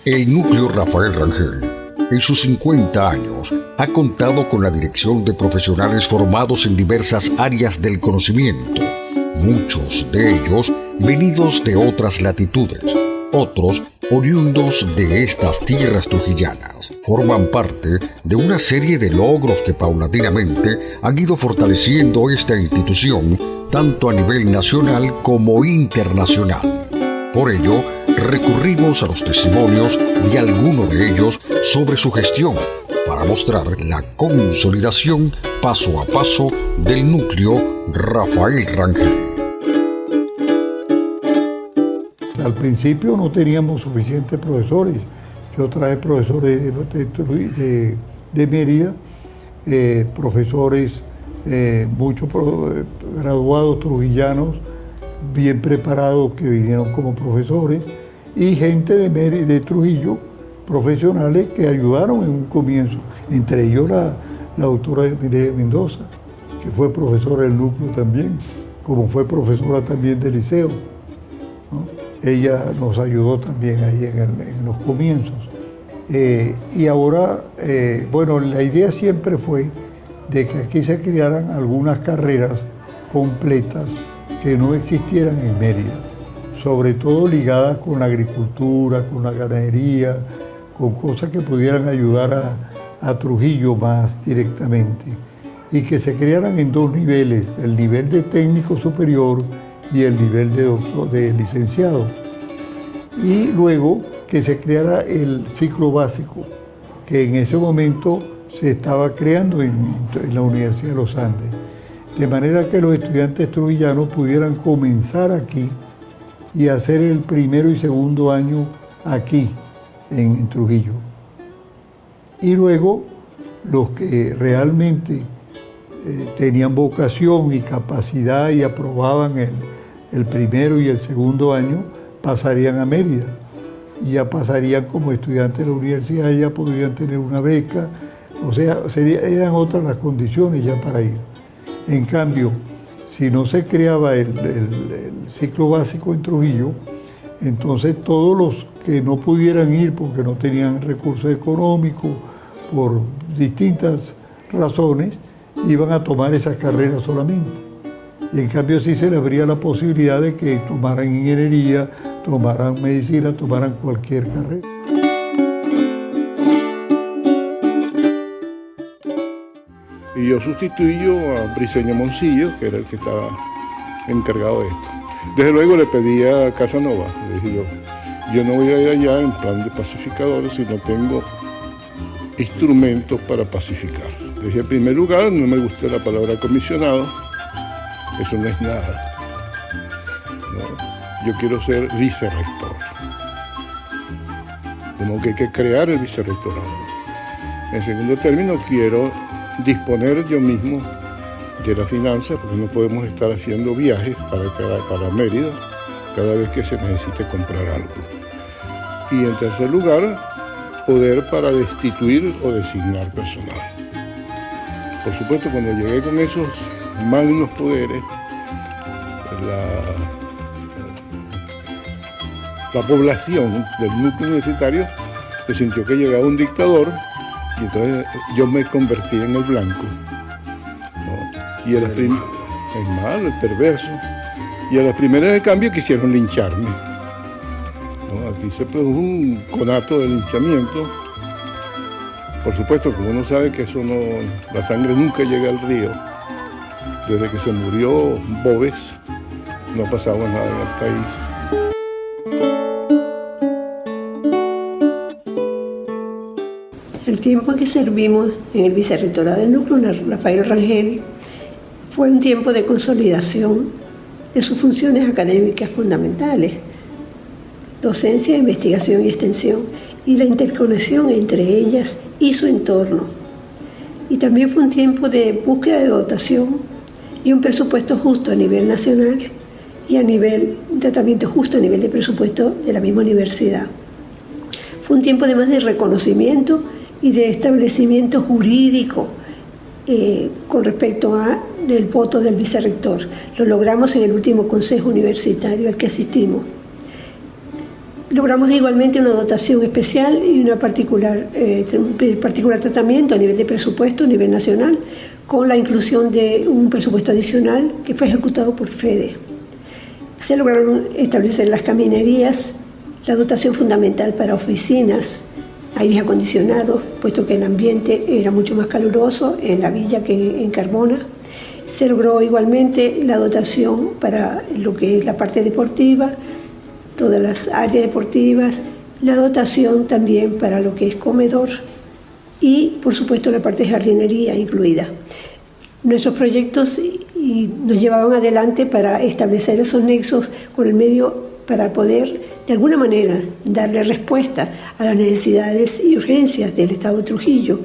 El núcleo Rafael Rangel, en sus 50 años, ha contado con la dirección de profesionales formados en diversas áreas del conocimiento, muchos de ellos venidos de otras latitudes, otros oriundos de estas tierras trujillanas. Forman parte de una serie de logros que paulatinamente han ido fortaleciendo esta institución, tanto a nivel nacional como internacional. Por ello, recurrimos a los testimonios de alguno de ellos sobre su gestión para mostrar la consolidación paso a paso del núcleo Rafael Rangel. Al principio no teníamos suficientes profesores. Yo traje profesores de Mérida, profesores, muchos graduados trujillanos, bien preparados que vinieron como profesores, y gente de Mérida, de Trujillo, profesionales que ayudaron en un comienzo, entre ellos la doctora Mireya Mendoza, que fue profesora del núcleo también, como fue profesora también del liceo, ¿no? Ella nos ayudó también ahí en los comienzos. Y ahora, bueno, la idea siempre fue de que aquí se crearan algunas carreras completas que no existieran en Mérida, sobre todo ligadas con la agricultura, con la ganadería, con cosas que pudieran ayudar a Trujillo más directamente, y que se crearan en dos niveles, el nivel de técnico superior y el nivel de licenciado. Y luego que se creara el ciclo básico, que en ese momento se estaba creando en la Universidad de los Andes, de manera que los estudiantes trujillanos pudieran comenzar aquí y hacer el primero y segundo año aquí, en Trujillo. Y luego los que realmente tenían vocación y capacidad y aprobaban el primero y el segundo año, pasarían a Mérida. Y ya pasarían como estudiantes de la universidad, ya podrían tener una beca, o sea, eran otras las condiciones ya para ir. En cambio, si no se creaba el ciclo básico en Trujillo, entonces todos los que no pudieran ir porque no tenían recursos económicos, por distintas razones, iban a tomar esas carreras solamente. Y en cambio sí se le abría la posibilidad de que tomaran ingeniería, tomaran medicina, tomaran cualquier carrera. Y yo sustituyo a Briceño Moncillo, que era el que estaba encargado de esto. Desde luego le pedí a Casanova, le dije yo no voy a ir allá en plan de pacificador si no tengo instrumentos para pacificar. Le dije, en primer lugar, no me gusta la palabra comisionado, eso no es nada. No, yo quiero ser vicerrector. De modo que hay que crear el vicerrectorado. En segundo término, quiero disponer yo mismo de la finanza, porque no podemos estar haciendo viajes para Mérida cada vez que se necesite comprar algo. Y en tercer lugar, poder para destituir o designar personal. Por supuesto, cuando llegué con esos magnos poderes, la población del núcleo universitario se sintió que llegaba un dictador, y entonces yo me convertí en el blanco, ¿no? Y el malo, el perverso. Y a las primeras de cambio quisieron lincharme, ¿no? Aquí se produjo un conato de linchamiento. Por supuesto, como uno sabe que eso no, la sangre nunca llega al río. Desde que se murió Boves, no pasaba nada en el país. El tiempo en que servimos en el vicerrectorado del núcleo Rafael Rangel fue un tiempo de consolidación de sus funciones académicas fundamentales, docencia, investigación y extensión, y la interconexión entre ellas y su entorno. Y también fue un tiempo de búsqueda de dotación y un presupuesto justo a nivel nacional y un tratamiento justo a nivel de presupuesto de la misma universidad. Fue un tiempo además de reconocimiento y de establecimiento jurídico con respecto al voto del vicerrector. Lo logramos en el último consejo universitario al que asistimos. Logramos igualmente una dotación especial y un particular tratamiento a nivel de presupuesto, a nivel nacional, con la inclusión de un presupuesto adicional que fue ejecutado por FEDE. Se lograron establecer las caminerías, la dotación fundamental para oficinas, aires acondicionados, puesto que el ambiente era mucho más caluroso en la villa que en Carmona. Se logró igualmente la dotación para lo que es la parte deportiva, todas las áreas deportivas, la dotación también para lo que es comedor y, por supuesto, la parte de jardinería incluida. Nuestros proyectos nos llevaban adelante para establecer esos nexos con el medio para poder, de alguna manera, darle respuesta a las necesidades y urgencias del Estado de Trujillo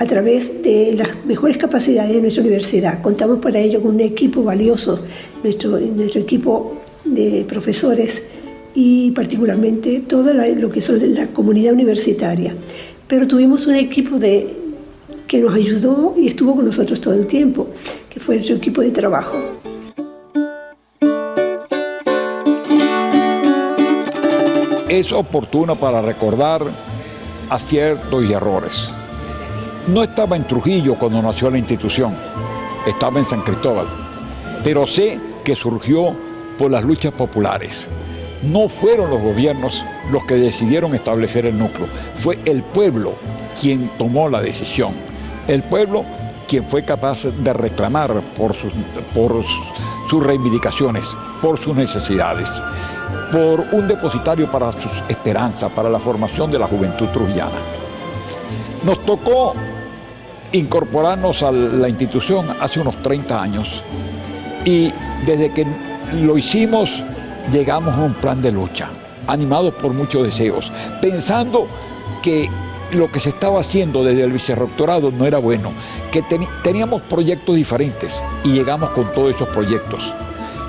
a través de las mejores capacidades de nuestra universidad. Contamos para ello con un equipo valioso, nuestro equipo de profesores y particularmente todo lo que son la comunidad universitaria. Pero tuvimos un equipo que nos ayudó y estuvo con nosotros todo el tiempo, que fue nuestro equipo de trabajo. Es oportuno para recordar aciertos y errores. No estaba en Trujillo cuando nació la institución, estaba en San Cristóbal, pero sé que surgió por las luchas populares. No fueron los gobiernos los que decidieron establecer el núcleo, fue el pueblo quien tomó la decisión. El pueblo quien fue capaz de reclamar por sus reivindicaciones, por sus necesidades, por un depositario para sus esperanzas, para la formación de la juventud trujillana. Nos tocó incorporarnos a la institución hace unos 30 años y desde que lo hicimos llegamos a un plan de lucha, animados por muchos deseos, pensando que lo que se estaba haciendo desde el vicerrectorado no era bueno, que teníamos proyectos diferentes y llegamos con todos esos proyectos.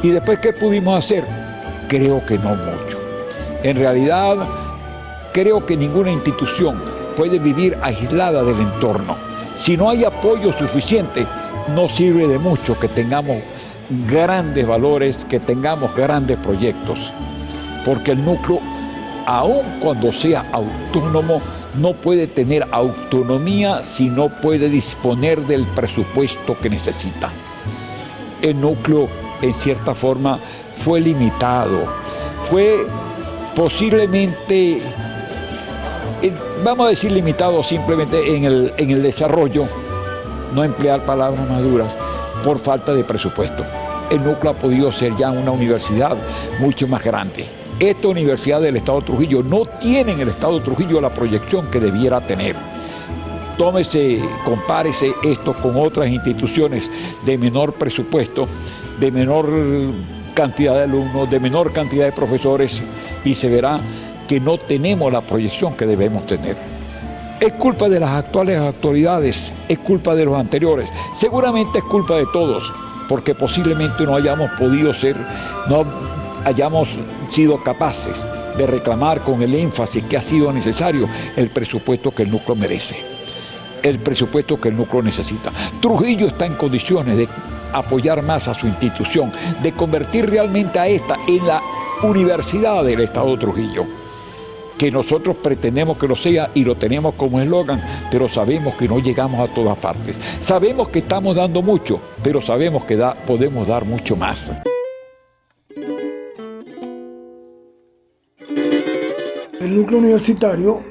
¿Y después qué pudimos hacer? Creo que no mucho. En realidad, creo que ninguna institución puede vivir aislada del entorno. Si no hay apoyo suficiente, no sirve de mucho que tengamos grandes valores, que tengamos grandes proyectos, porque el núcleo, aun cuando sea autónomo, no puede tener autonomía si no puede disponer del presupuesto que necesita. El núcleo, en cierta forma, fue limitado, fue posiblemente, vamos a decir limitado simplemente en el desarrollo, no emplear palabras más duras, por falta de presupuesto. El núcleo ha podido ser ya una universidad mucho más grande. Esta universidad del Estado de Trujillo no tiene en el Estado de Trujillo la proyección que debiera tener. Compárese esto con otras instituciones de menor presupuesto, de menor cantidad de alumnos, de menor cantidad de profesores, y se verá que no tenemos la proyección que debemos tener. Es culpa de las actuales autoridades, es culpa de los anteriores, seguramente es culpa de todos, porque posiblemente no hayamos sido capaces de reclamar con el énfasis que ha sido necesario el presupuesto que el núcleo merece, el presupuesto que el núcleo necesita. Trujillo está en condiciones de apoyar más a su institución, de convertir realmente a esta en la universidad del Estado de Trujillo, que nosotros pretendemos que lo sea y lo tenemos como eslogan, pero sabemos que no llegamos a todas partes. Sabemos que estamos dando mucho, pero sabemos que podemos dar mucho más. El núcleo universitario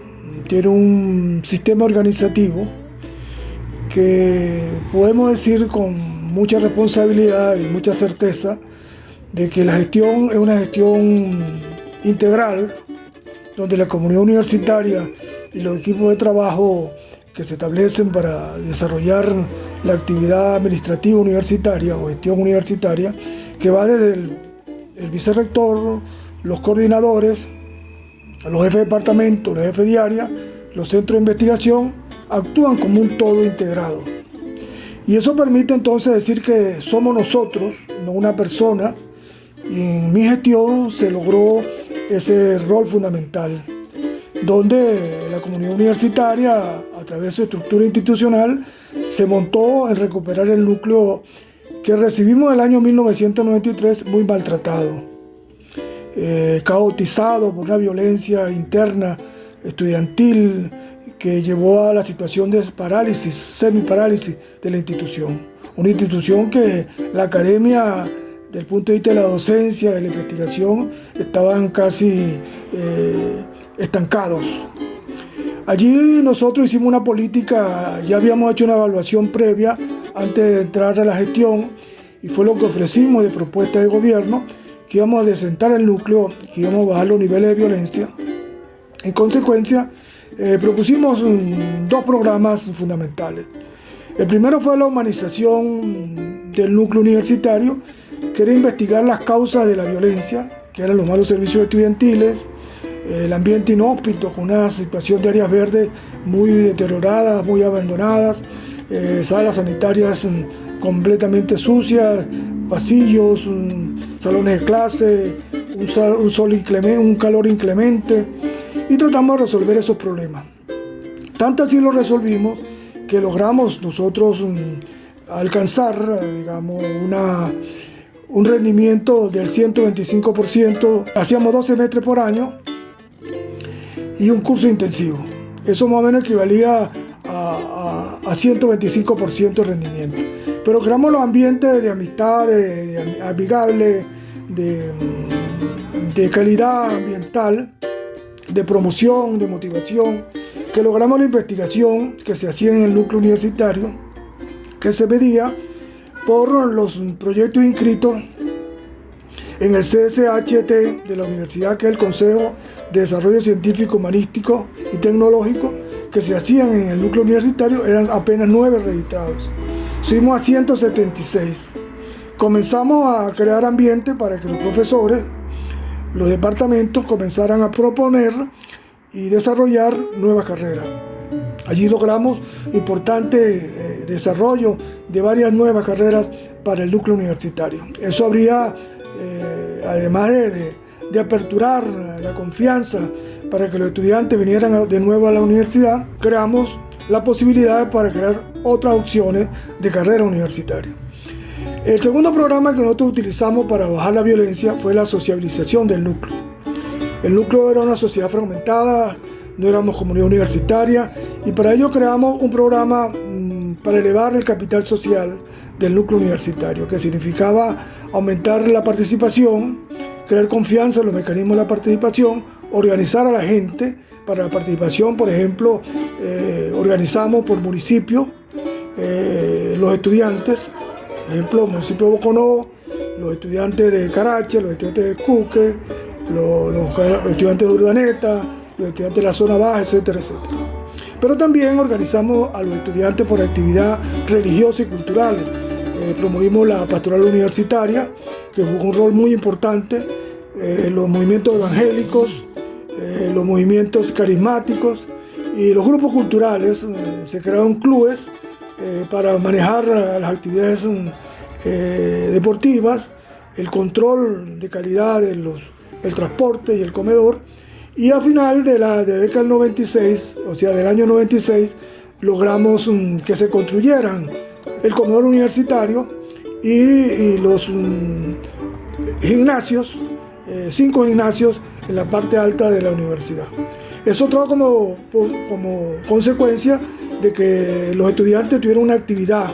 tiene un sistema organizativo que podemos decir con mucha responsabilidad y mucha certeza de que la gestión es una gestión integral, donde la comunidad universitaria y los equipos de trabajo que se establecen para desarrollar la actividad administrativa universitaria o gestión universitaria, que va desde el vicerrector, los coordinadores, los jefes de departamento, los jefes de área, los centros de investigación, actúan como un todo integrado. Y eso permite entonces decir que somos nosotros, no una persona, y en mi gestión se logró ese rol fundamental, donde la comunidad universitaria, a través de su estructura institucional, se montó en recuperar el núcleo que recibimos en el año 1993 muy maltratado. caotizado por una violencia interna estudiantil que llevó a la situación de parálisis, semiparálisis de la institución. Una institución que la academia, desde el punto de vista de la docencia, de la investigación, estaban casi estancados. Allí nosotros hicimos una política, ya habíamos hecho una evaluación previa antes de entrar a la gestión, y fue lo que ofrecimos de propuesta de gobierno, que íbamos a desentar el núcleo, que íbamos a bajar los niveles de violencia. En consecuencia, propusimos 2 programas fundamentales. El primero fue la humanización del núcleo universitario, que era investigar las causas de la violencia, que eran los malos servicios estudiantiles, el ambiente inhóspito, con una situación de áreas verdes muy deterioradas, muy abandonadas, salas sanitarias completamente sucias, pasillos, salones de clase, un calor inclemente, y tratamos de resolver esos problemas. Tanto así lo resolvimos que logramos nosotros alcanzar, digamos, un rendimiento del 125%. Hacíamos 2 semestres por año y un curso intensivo. Eso más o menos equivalía a 125% de rendimiento. Pero creamos los ambientes de amistad, de amigable, de calidad ambiental, de promoción, de motivación, que logramos la investigación que se hacía en el núcleo universitario, que se medía por los proyectos inscritos en el CSHT de la universidad, que es el Consejo de Desarrollo Científico, Humanístico y Tecnológico, que se hacían en el núcleo universitario. Eran apenas 9 registrados. Subimos a 176. Comenzamos a crear ambiente para que los profesores, los departamentos comenzaran a proponer y desarrollar nuevas carreras. Allí logramos importante desarrollo de varias nuevas carreras para el núcleo universitario. Eso habría, además de aperturar la confianza para que los estudiantes vinieran de nuevo a la universidad, creamos la posibilidad para crear otras opciones de carrera universitaria. El segundo programa que nosotros utilizamos para bajar la violencia fue la sociabilización del núcleo. El núcleo era una sociedad fragmentada, no éramos comunidad universitaria, y para ello creamos un programa para elevar el capital social del núcleo universitario, que significaba aumentar la participación, crear confianza en los mecanismos de la participación, organizar a la gente para la participación. Por ejemplo, organizamos por municipio los estudiantes. Por ejemplo, el municipio de Boconó, los estudiantes de Carache, los estudiantes de Cuque, los estudiantes de Urdaneta, los estudiantes de la zona baja, etcétera, etcétera. Pero también organizamos a los estudiantes por actividad religiosa y cultural. Promovimos la pastoral universitaria, que jugó un rol muy importante, los movimientos evangélicos, los movimientos carismáticos y los grupos culturales. Se crearon clubes para manejar las actividades deportivas, el control de calidad de el transporte y el comedor. Y a final de la década del 96, o sea del año 96, logramos que se construyeran el comedor universitario y los gimnasios, 5 gimnasios en la parte alta de la universidad. Eso trajo como consecuencia de que los estudiantes tuvieron una actividad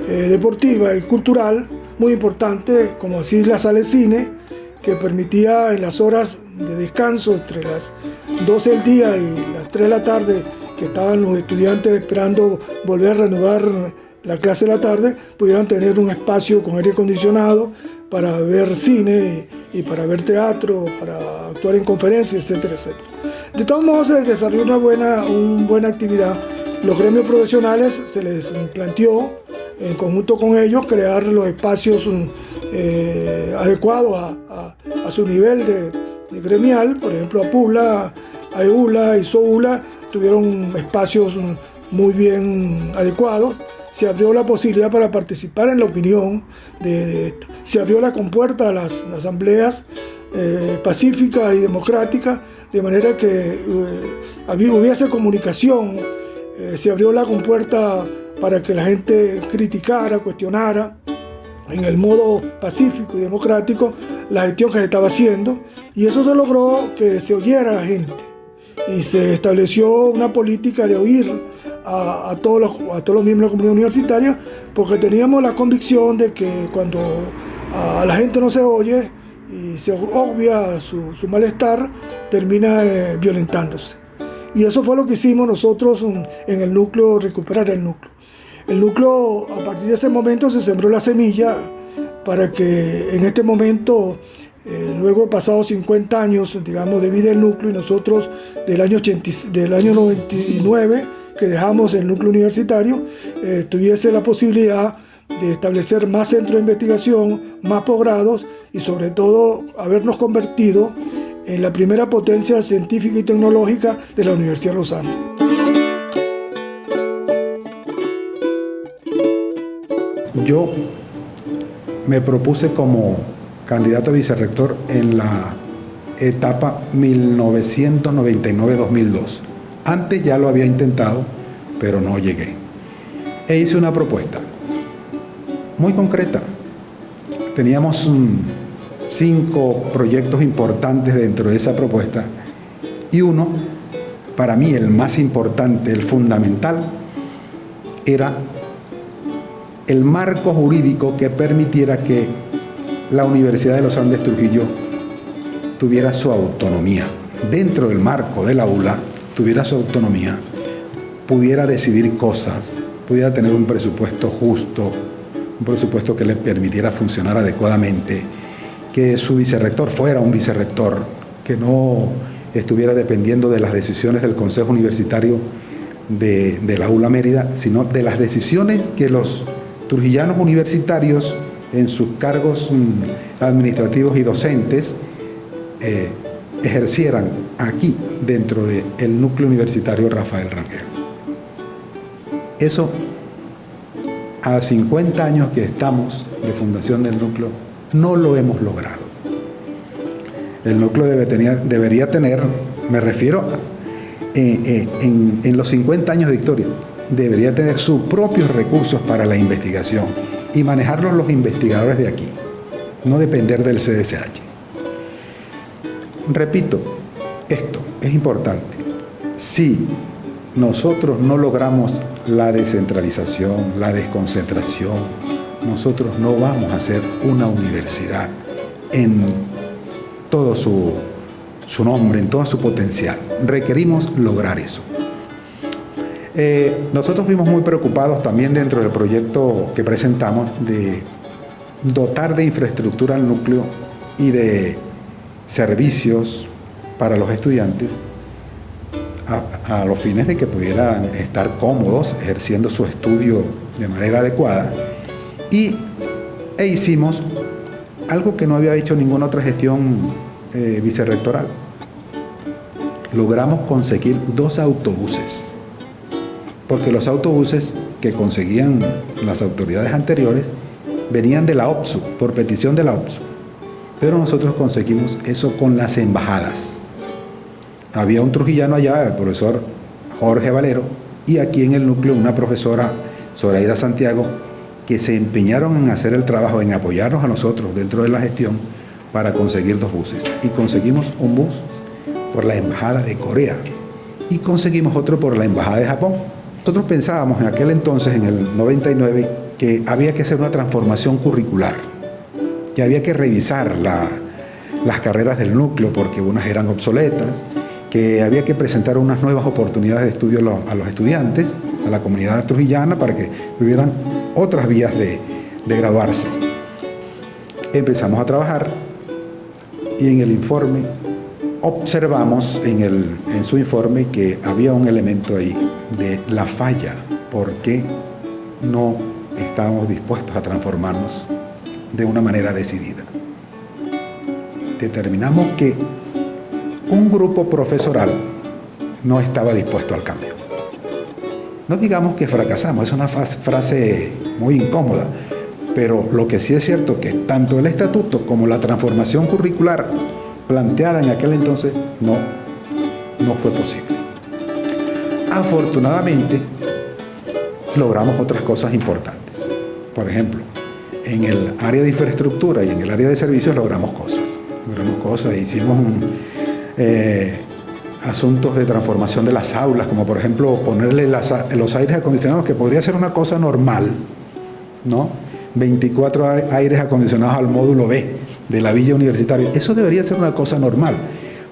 deportiva y cultural muy importante, como así la sala de cine, que permitía en las horas de descanso entre las 12 del día y las 3 de la tarde, que estaban los estudiantes esperando volver a reanudar la clase de la tarde, pudieran tener un espacio con aire acondicionado para ver cine y para ver teatro, para actuar en conferencias, etcétera, etcétera. De todos modos, se desarrolló una buena actividad. Los gremios profesionales se les planteó, en conjunto con ellos, crear los espacios adecuados a su nivel de gremial. Por ejemplo, APULA, AEULA y SOULA tuvieron espacios muy bien adecuados. Se abrió la posibilidad para participar en la opinión, se abrió la compuerta a las asambleas pacíficas y democráticas, de manera que hubiese comunicación. Se abrió la compuerta para que la gente criticara, cuestionara en el modo pacífico y democrático la gestión que se estaba haciendo, y eso se logró que se oyera a la gente y se estableció una política de oír a todos los miembros de la comunidad universitaria, porque teníamos la convicción de que cuando a la gente no se oye y se obvia su malestar, termina violentándose. Y eso fue lo que hicimos nosotros en el núcleo, recuperar el núcleo. El núcleo, a partir de ese momento, se sembró la semilla para que en este momento, luego de pasados 50 años, digamos, de vida del núcleo, y nosotros del año 99, que dejamos el núcleo universitario, tuviese la posibilidad de establecer más centros de investigación, más posgrados y sobre todo habernos convertido en la primera potencia científica y tecnológica de la Universidad de Lozano. Yo me propuse como candidato a vicerrector en la etapa 1999-2002. Antes ya lo había intentado, pero no llegué. E hice una propuesta muy concreta. Teníamos 5 proyectos importantes dentro de esa propuesta, y uno, para mí el más importante, el fundamental, era el marco jurídico que permitiera que la Universidad de los Andes Trujillo tuviera su autonomía. Dentro del marco de la ULA, tuviera su autonomía, pudiera decidir cosas, pudiera tener un presupuesto justo, un presupuesto que le permitiera funcionar adecuadamente, que su vicerrector fuera un vicerrector, que no estuviera dependiendo de las decisiones del Consejo Universitario de la ULA Mérida, sino de las decisiones que los trujillanos universitarios en sus cargos administrativos y docentes ejercieran aquí dentro del núcleo universitario Rafael Rangel. Eso, a 50 años que estamos de fundación del núcleo, no lo hemos logrado. El núcleo debería tener, me refiero en los 50 años de historia, debería tener sus propios recursos para la investigación y manejarlos los investigadores de aquí, no depender del CDCH. Repito, esto es importante. Si nosotros no logramos la descentralización, la desconcentración, nosotros no vamos a ser una universidad en todo su nombre, en todo su potencial. Requerimos lograr eso. Nosotros fuimos muy preocupados también dentro del proyecto que presentamos de dotar de infraestructura al núcleo y de servicios para los estudiantes a los fines de que pudieran estar cómodos ejerciendo su estudio de manera adecuada, e hicimos algo que no había hecho ninguna otra gestión vicerrectoral. Logramos conseguir 2 autobuses, porque los autobuses que conseguían las autoridades anteriores venían de la OPSU, por petición de la OPSU, pero nosotros conseguimos eso con las embajadas. Había un trujillano allá, el profesor Jorge Valero, y aquí en el núcleo una profesora, Zoraida Santiago, que se empeñaron en hacer el trabajo, en apoyarnos a nosotros dentro de la gestión para conseguir 2 buses. Y conseguimos un bus por la Embajada de Corea y conseguimos otro por la Embajada de Japón. Nosotros pensábamos en aquel entonces, en el 99, que había que hacer una transformación curricular, que había que revisar las carreras del núcleo porque unas eran obsoletas, que había que presentar unas nuevas oportunidades de estudio a los estudiantes, a la comunidad trujillana, para que tuvieran otras vías de graduarse. Empezamos a trabajar y en el informe observamos, en su informe, que había un elemento ahí de la falla, porque no estábamos dispuestos a transformarnos de una manera decidida. Determinamos que un grupo profesoral no estaba dispuesto al cambio. No digamos que fracasamos, es una frase muy incómoda, pero lo que sí es cierto que tanto el estatuto como la transformación curricular planteada en aquel entonces no fue posible. Afortunadamente, logramos otras cosas importantes. Por ejemplo, en el área de infraestructura y en el área de servicios logramos cosas, hicimos asuntos de transformación de las aulas, como por ejemplo ponerle los aires acondicionados, que podría ser una cosa normal, ¿no? 24 aires acondicionados al módulo B de la villa universitaria, eso debería ser una cosa normal,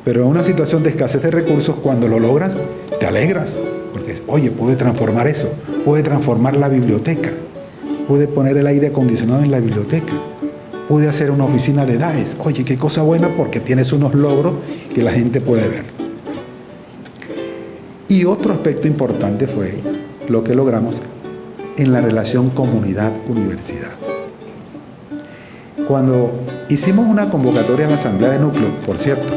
pero en una situación de escasez de recursos, cuando lo logras, te alegras, porque, oye, pude transformar eso, pude transformar la biblioteca, pude poner el aire acondicionado en la biblioteca, pude hacer una oficina de DAES, oye, qué cosa buena, porque tienes unos logros que la gente puede ver. Y otro aspecto importante fue lo que logramos en la relación comunidad-universidad. Cuando hicimos una convocatoria en la Asamblea de Núcleo, por cierto,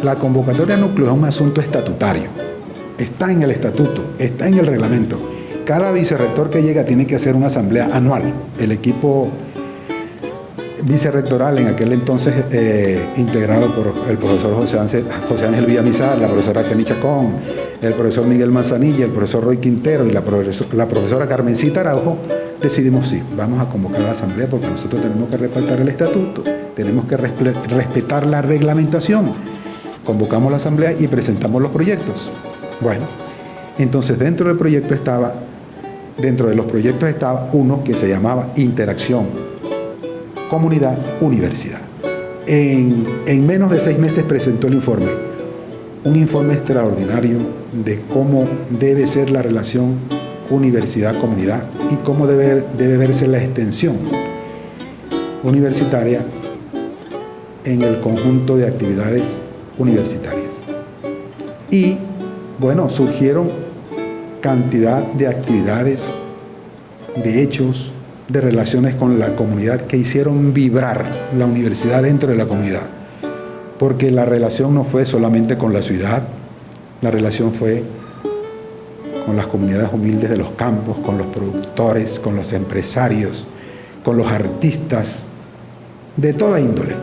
la convocatoria de Núcleo es un asunto estatutario, está en el estatuto, está en el reglamento. Cada vicerrector que llega tiene que hacer una asamblea anual. El equipo vicerrectoral en aquel entonces, integrado por el profesor José Ángel Villamizar, la profesora Kenny Chacón, el profesor Miguel Manzanilla, el profesor Roy Quintero y la profesora Carmencita Araujo, decidimos sí, vamos a convocar a la asamblea porque nosotros tenemos que respetar el estatuto, tenemos que respetar la reglamentación. Convocamos la asamblea y presentamos los proyectos. Bueno, entonces dentro de los proyectos estaba uno que se llamaba Interacción Comunidad-Universidad. En menos de 6 meses presentó el informe, un informe extraordinario de cómo debe ser la relación universidad-comunidad y cómo debe verse la extensión universitaria en el conjunto de actividades universitarias. Y bueno, surgieron cantidad de actividades, de hechos, de relaciones con la comunidad que hicieron vibrar la universidad dentro de la comunidad. Porque la relación no fue solamente con la ciudad, la relación fue con las comunidades humildes de los campos, con los productores, con los empresarios, con los artistas, de toda índole.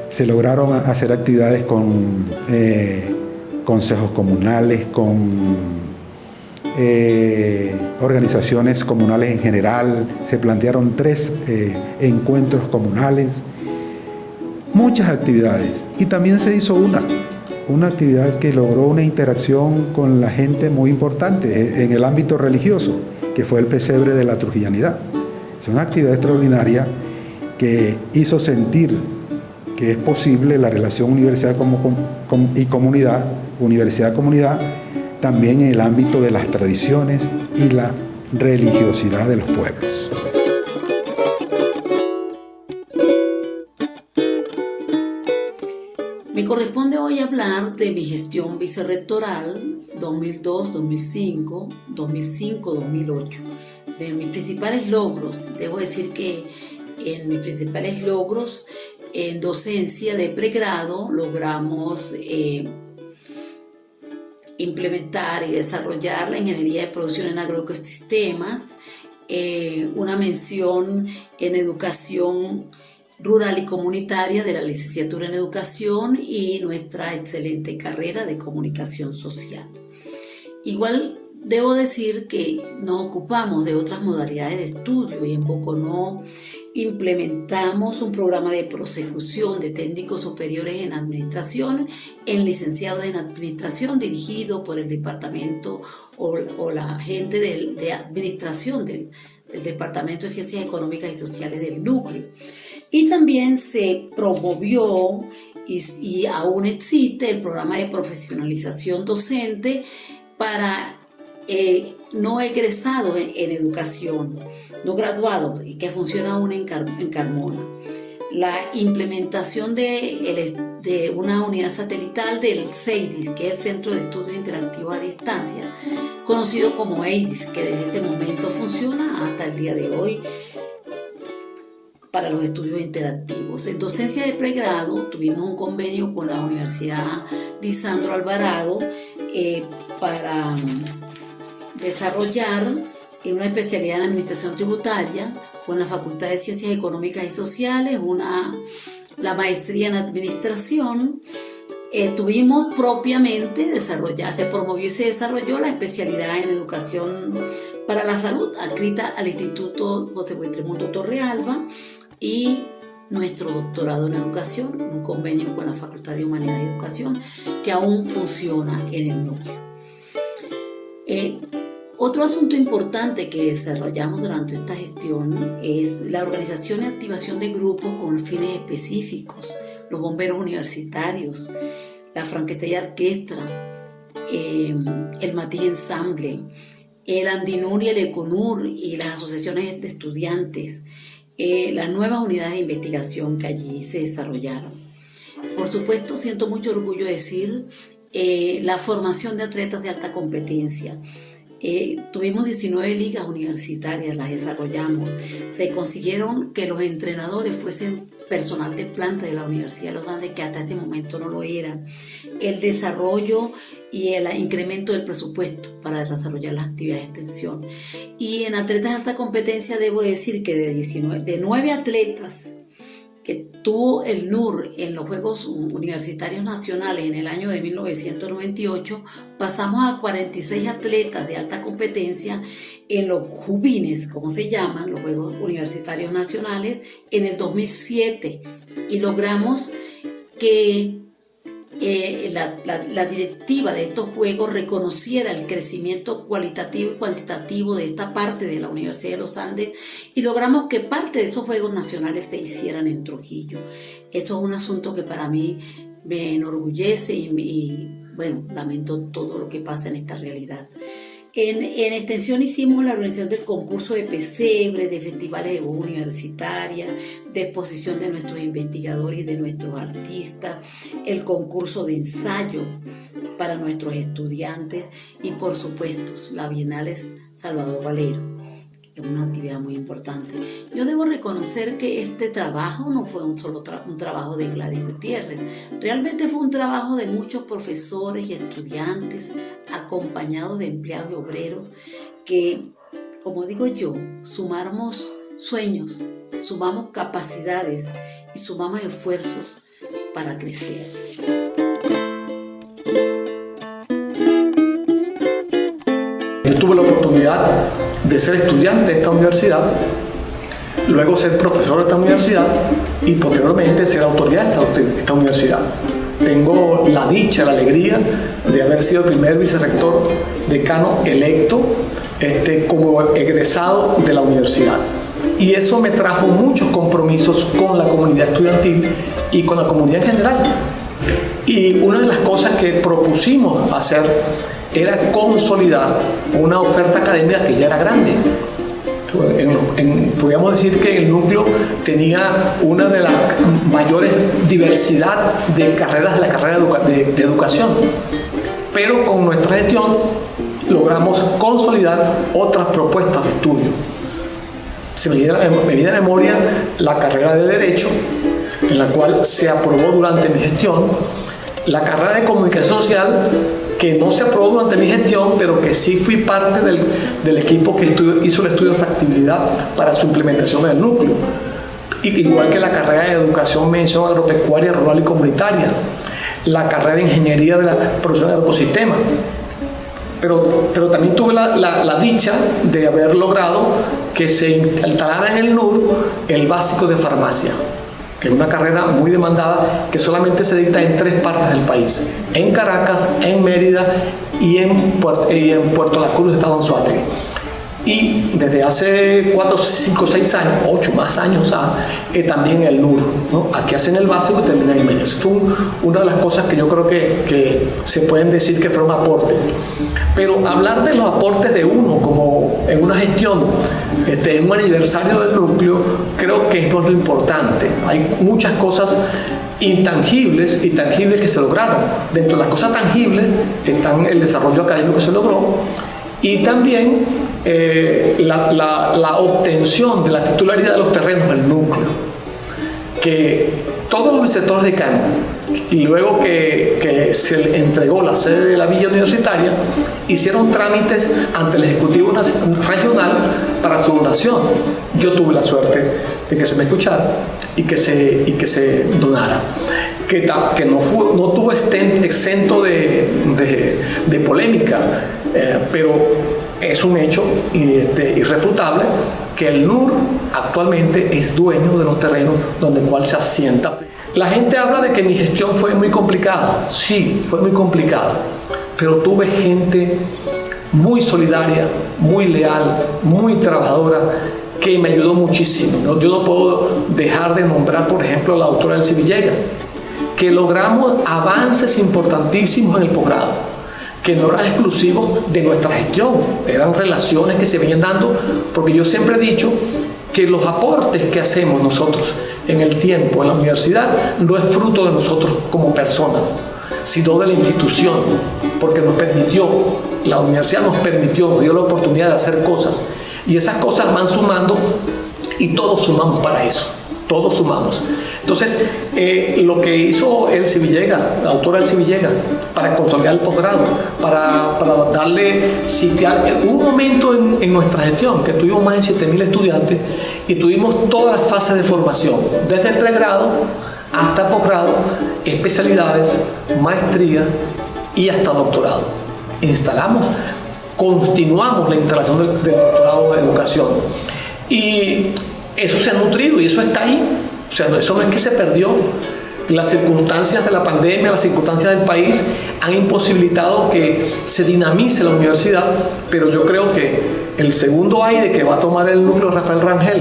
Se lograron hacer actividades con consejos comunales, con organizaciones comunales en general, se plantearon 3 encuentros comunales, muchas actividades, y también se hizo una actividad que logró una interacción con la gente muy importante en el ámbito religioso, que fue el pesebre de la trujillanidad. Es una actividad extraordinaria que hizo sentir que es posible la relación universidad y comunidad, universidad-comunidad, también en el ámbito de las tradiciones y la religiosidad de los pueblos. Me corresponde hoy hablar de mi gestión vicerrectoral 2002-2005, 2005-2008, de mis principales logros. Debo decir que en mis principales logros en docencia de pregrado logramos implementar y desarrollar la ingeniería de producción en agroecosistemas, una mención en educación rural y comunitaria de la licenciatura en educación y nuestra excelente carrera de comunicación social. Igual debo decir que nos ocupamos de otras modalidades de estudio y en Boconó implementamos un programa de prosecución de técnicos superiores en administración, en licenciados en administración, dirigido por el departamento o la gente de administración del Departamento de Ciencias Económicas y Sociales del núcleo. Y también se promovió y aún existe el programa de profesionalización docente para no egresados en educación, no graduados, y que funciona aún en Carmona. La implementación de una unidad satelital del CEIDIS, que es el Centro de Estudios Interactivos a Distancia, conocido como EIDIS, que desde ese momento funciona hasta el día de hoy para los estudios interactivos. En docencia de pregrado tuvimos un convenio con la Universidad Lisandro Alvarado para desarrollar una especialidad en administración tributaria con la Facultad de Ciencias Económicas y Sociales, la maestría en administración tuvimos propiamente se promovió y se desarrolló la especialidad en educación para la salud, adscrita al Instituto José Buitramundo Torrealba, y nuestro doctorado en educación, en un convenio con la Facultad de Humanidades y Educación, que aún funciona en el núcleo. Otro asunto importante que desarrollamos durante esta gestión es la organización y activación de grupos con fines específicos, los bomberos universitarios, la Franquestella Orquestra, el Matiz Ensamble, el Andinur y el Econur y las asociaciones de estudiantes, las nuevas unidades de investigación que allí se desarrollaron. Por supuesto, siento mucho orgullo de decir la formación de atletas de alta competencia. Tuvimos 19 ligas universitarias, las desarrollamos. Se consiguieron que los entrenadores fuesen personal de planta de la Universidad de los Andes, que hasta ese momento no lo eran. El desarrollo y el incremento del presupuesto para desarrollar las actividades de extensión. Y en atletas de alta competencia debo decir que de 9 atletas que tuvo el NUR en los Juegos Universitarios Nacionales en el año de 1998, pasamos a 46 atletas de alta competencia en los JUVINES, como se llaman, los Juegos Universitarios Nacionales, en el 2007, y logramos que la directiva de estos juegos reconociera el crecimiento cualitativo y cuantitativo de esta parte de la Universidad de los Andes, y logramos que parte de esos juegos nacionales se hicieran en Trujillo. Eso es un asunto que para mí me enorgullece y bueno, lamento todo lo que pasa en esta realidad. En extensión hicimos la organización del concurso de pesebres, de festivales de voz universitaria, de exposición de nuestros investigadores y de nuestros artistas, el concurso de ensayo para nuestros estudiantes y, por supuesto, la Bienal Salvador Valero. Es una actividad muy importante. Yo debo reconocer que este trabajo no fue un solo un trabajo de Gladys Gutiérrez. Realmente fue un trabajo de muchos profesores y estudiantes, acompañados de empleados y obreros, que, como digo yo, sumamos sueños, sumamos capacidades y sumamos esfuerzos para crecer. Yo tuve la oportunidad de ser estudiante de esta universidad, luego ser profesor de esta universidad y posteriormente ser autoridad de esta universidad. Tengo la dicha, la alegría de haber sido el primer vicerrector decano electo como egresado de la universidad. Y eso me trajo muchos compromisos con la comunidad estudiantil y con la comunidad en general. Y una de las cosas que propusimos hacer era consolidar una oferta académica que ya era grande. Podríamos decir que el núcleo tenía una de las mayores diversidad de carreras de la carrera de educación, pero con nuestra gestión logramos consolidar otras propuestas de estudio. Se me viene a memoria la carrera de Derecho, en la cual se aprobó durante mi gestión, la carrera de Comunicación Social, que no se aprobó durante mi gestión, pero que sí fui parte del equipo que hizo el estudio de factibilidad para su implementación en el núcleo. Igual que la carrera de Educación, Mención Agropecuaria, Rural y Comunitaria, la carrera de Ingeniería de la Producción de Ecosistemas. Pero también tuve la dicha de haber logrado que se instalara en el NUR el básico de farmacia, que es una carrera muy demandada que solamente se dicta en 3 partes del país: en Caracas, en Mérida y en Puerto La Cruz, estado Anzoátegui. Y desde hace 4, 5, 6 años, 8 más años, también el NUR, ¿no? Aquí hacen el básico y terminan en Mérida. Fue una de las cosas que yo creo que se pueden decir que fueron aportes. Pero hablar de los aportes de uno, como en una gestión, en un aniversario del núcleo, creo que no es lo importante. Hay muchas cosas intangibles y tangibles que se lograron. Dentro de las cosas tangibles están el desarrollo académico que se logró y también la obtención de la titularidad de los terrenos del núcleo, que todos los sectores decanos, y luego que se le entregó la sede de la Villa Universitaria, hicieron trámites ante el Ejecutivo Regional para su donación. Yo tuve la suerte de que se me escuchara y que se donara. que no tuvo exento de polémica, pero es un hecho irrefutable que el NUR actualmente es dueño de los terrenos donde cual se asienta. La gente habla de que mi gestión fue muy complicada. Sí, fue muy complicada, pero tuve gente muy solidaria, muy leal, muy trabajadora, que me ayudó muchísimo. Yo no puedo dejar de nombrar, por ejemplo, a la doctora Elsie Villegas, que logramos avances importantísimos en el posgrado, que no eran exclusivos de nuestra gestión, eran relaciones que se venían dando, porque yo siempre he dicho que los aportes que hacemos nosotros en el tiempo en la universidad no es fruto de nosotros como personas, sino de la institución, porque la universidad nos dio la oportunidad de hacer cosas, y esas cosas van sumando y todos sumamos para eso, todos sumamos. Entonces, lo que hizo Elsie Villegas, la doctora Elsie Villegas, para consolidar el posgrado, para darle sitiar, hubo un momento en nuestra gestión que tuvimos más de 7.000 estudiantes y tuvimos todas las fases de formación, desde el pregrado hasta posgrado, especialidades, maestría y hasta doctorado. Continuamos la instalación del doctorado de educación, y eso se ha nutrido y eso está ahí. O sea, eso no es que se perdió. Las circunstancias de la pandemia, las circunstancias del país han imposibilitado que se dinamice la universidad, pero yo creo que el segundo aire que va a tomar el núcleo Rafael Rangel,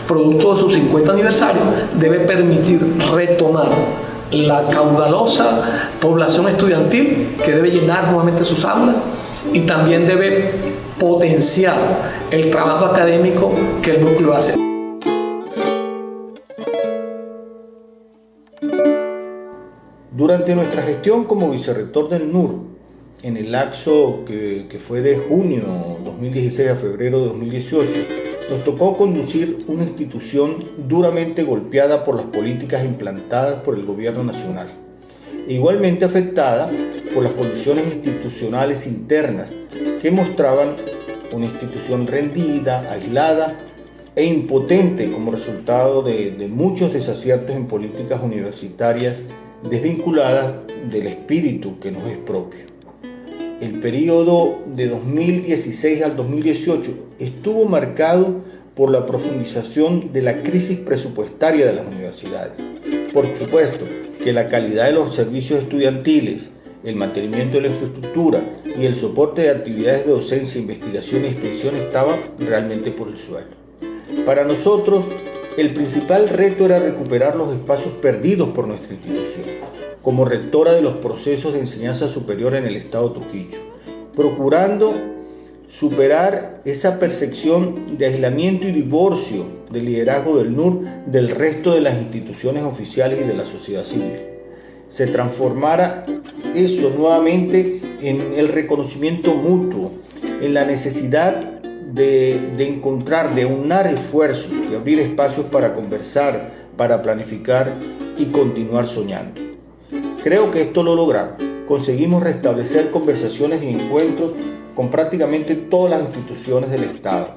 producto de su 50 aniversario, debe permitir retomar la caudalosa población estudiantil que debe llenar nuevamente sus aulas, y también debe potenciar el trabajo académico que el núcleo hace. Durante nuestra gestión como vicerrector del NUR, en el lapso que fue de junio 2016 a febrero de 2018, nos tocó conducir una institución duramente golpeada por las políticas implantadas por el gobierno nacional, e igualmente afectada por las condiciones institucionales internas que mostraban una institución rendida, aislada e impotente como resultado de muchos desaciertos en políticas universitarias desvinculadas del espíritu que nos es propio. El periodo de 2016 al 2018 estuvo marcado por la profundización de la crisis presupuestaria de las universidades. Por supuesto que la calidad de los servicios estudiantiles, el mantenimiento de la infraestructura y el soporte de actividades de docencia, investigación y extensión estaba realmente por el suelo. Para nosotros, el principal reto era recuperar los espacios perdidos por nuestra institución, como rectora de los procesos de enseñanza superior en el estado Trujillo, procurando superar esa percepción de aislamiento y divorcio del liderazgo del NUR del resto de las instituciones oficiales y de la sociedad civil. Se transformara eso nuevamente en el reconocimiento mutuo, en la necesidad de encontrar, de unar esfuerzos, de abrir espacios para conversar, para planificar y continuar soñando. Creo que esto lo logramos. Conseguimos restablecer conversaciones y encuentros con prácticamente todas las instituciones del Estado.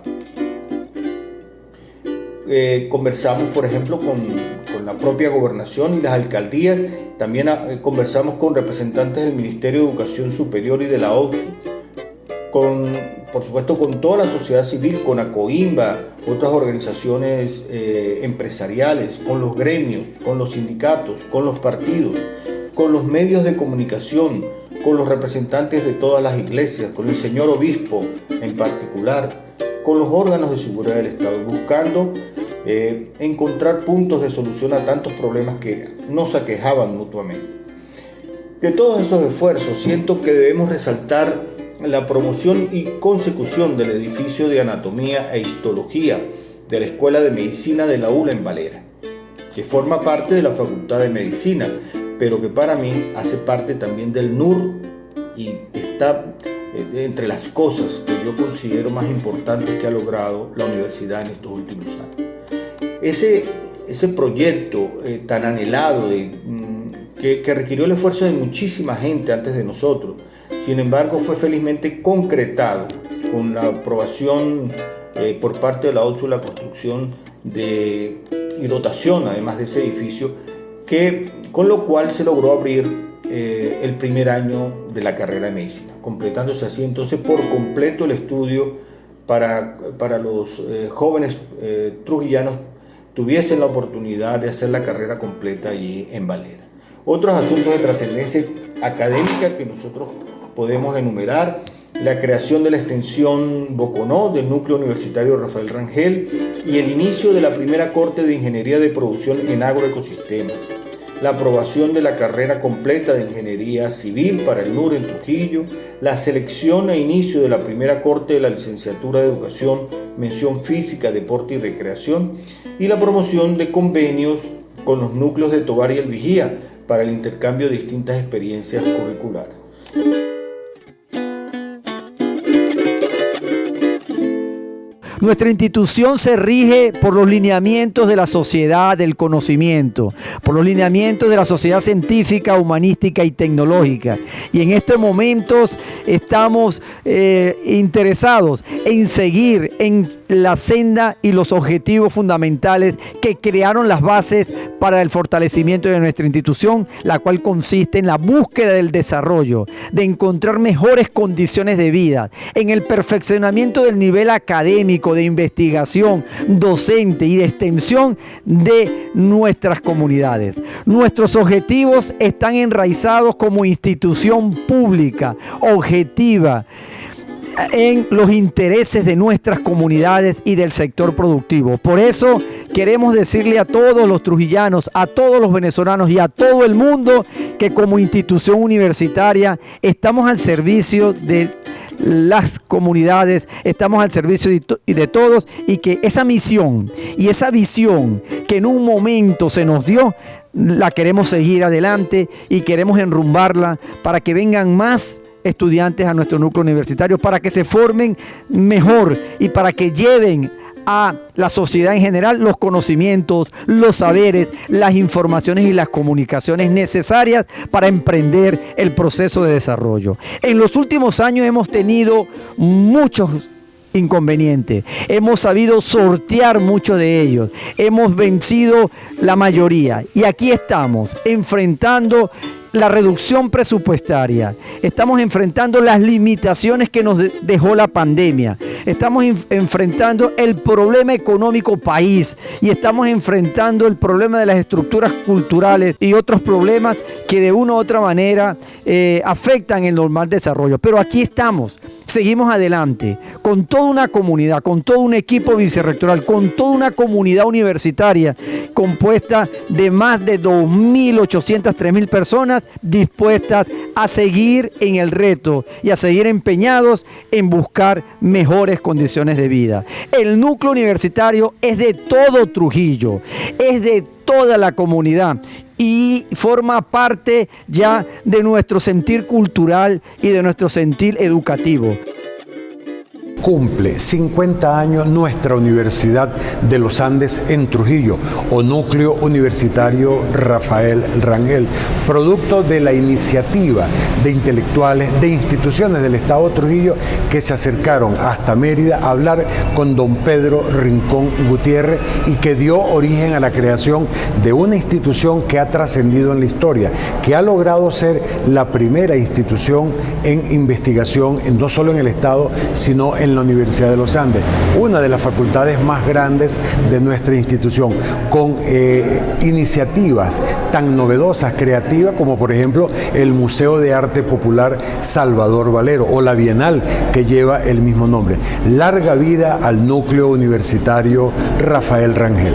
Conversamos, por ejemplo, con la propia gobernación y las alcaldías. También conversamos con representantes del Ministerio de Educación Superior y de la OCSU. Por supuesto, con toda la sociedad civil, con ACOIMBA, otras organizaciones empresariales, con los gremios, con los sindicatos, con los partidos, con los medios de comunicación, con los representantes de todas las iglesias, con el señor obispo en particular, con los órganos de seguridad del Estado, buscando encontrar puntos de solución a tantos problemas que nos aquejaban mutuamente. De todos esos esfuerzos, siento que debemos resaltar la promoción y consecución del edificio de anatomía e histología de la Escuela de Medicina de la ULA en Valera, que forma parte de la Facultad de Medicina, pero que para mí hace parte también del NUR y está entre las cosas que yo considero más importantes que ha logrado la universidad en estos últimos años. Ese proyecto tan anhelado que requirió el esfuerzo de muchísima gente antes de nosotros, sin embargo fue felizmente concretado con la aprobación por parte de la OCSU, la construcción y dotación además de ese edificio, con lo cual se logró abrir el primer año de la carrera de medicina, completándose así entonces por completo el estudio para los jóvenes trujillanos tuviesen la oportunidad de hacer la carrera completa allí en Valera. Otros asuntos de trascendencia académica que nosotros podemos enumerar: la creación de la extensión Boconó del núcleo universitario Rafael Rangel y el inicio de la primera corte de ingeniería de producción en agroecosistemas, la aprobación de la carrera completa de ingeniería civil para el NUR en Trujillo, la selección e inicio de la primera corte de la licenciatura de educación, mención física, deporte y recreación, y la promoción de convenios con los núcleos de Tovar y El Vigía para el intercambio de distintas experiencias curriculares. Nuestra institución se rige por los lineamientos de la sociedad del conocimiento, por los lineamientos de la sociedad científica, humanística y tecnológica. Y en estos momentos estamos interesados en seguir en la senda y los objetivos fundamentales que crearon las bases para el fortalecimiento de nuestra institución, la cual consiste en la búsqueda del desarrollo, de encontrar mejores condiciones de vida, en el perfeccionamiento del nivel académico, de investigación, docente y de extensión de nuestras comunidades. Nuestros objetivos están enraizados como institución pública, objetiva, en los intereses de nuestras comunidades y del sector productivo. Por eso queremos decirle a todos los trujillanos, a todos los venezolanos y a todo el mundo que como institución universitaria estamos al servicio de las comunidades, estamos al servicio de todos, y que esa misión y esa visión que en un momento se nos dio, la queremos seguir adelante y queremos enrumbarla para que vengan más estudiantes a nuestro núcleo universitario, para que se formen mejor y para que lleven a la sociedad en general los conocimientos, los saberes, las informaciones y las comunicaciones necesarias para emprender el proceso de desarrollo. En los últimos años hemos tenido muchos inconvenientes, hemos sabido sortear muchos de ellos, hemos vencido la mayoría y aquí estamos enfrentando la reducción presupuestaria, estamos enfrentando las limitaciones que nos dejó la pandemia, estamos enfrentando el problema económico país y estamos enfrentando el problema de las estructuras culturales y otros problemas que de una u otra manera afectan el normal desarrollo. Pero aquí estamos, seguimos adelante con toda una comunidad, con todo un equipo vicerrectoral, con toda una comunidad universitaria compuesta de más de 2.800, 3.000 personas dispuestas a seguir en el reto y a seguir empeñados en buscar mejores condiciones de vida. El núcleo universitario es de todo Trujillo, es de toda la comunidad y forma parte ya de nuestro sentir cultural y de nuestro sentir educativo. Cumple 50 años nuestra Universidad de los Andes en Trujillo, o Núcleo Universitario Rafael Rangel, producto de la iniciativa de intelectuales, de instituciones del Estado de Trujillo que se acercaron hasta Mérida a hablar con don Pedro Rincón Gutiérrez y que dio origen a la creación de una institución que ha trascendido en la historia, que ha logrado ser la primera institución en investigación, no solo en el Estado, sino en la Universidad de los Andes, una de las facultades más grandes de nuestra institución, con iniciativas tan novedosas, creativas, como por ejemplo el Museo de Arte Popular Salvador Valero o la Bienal que lleva el mismo nombre. Larga vida al Núcleo Universitario Rafael Rangel.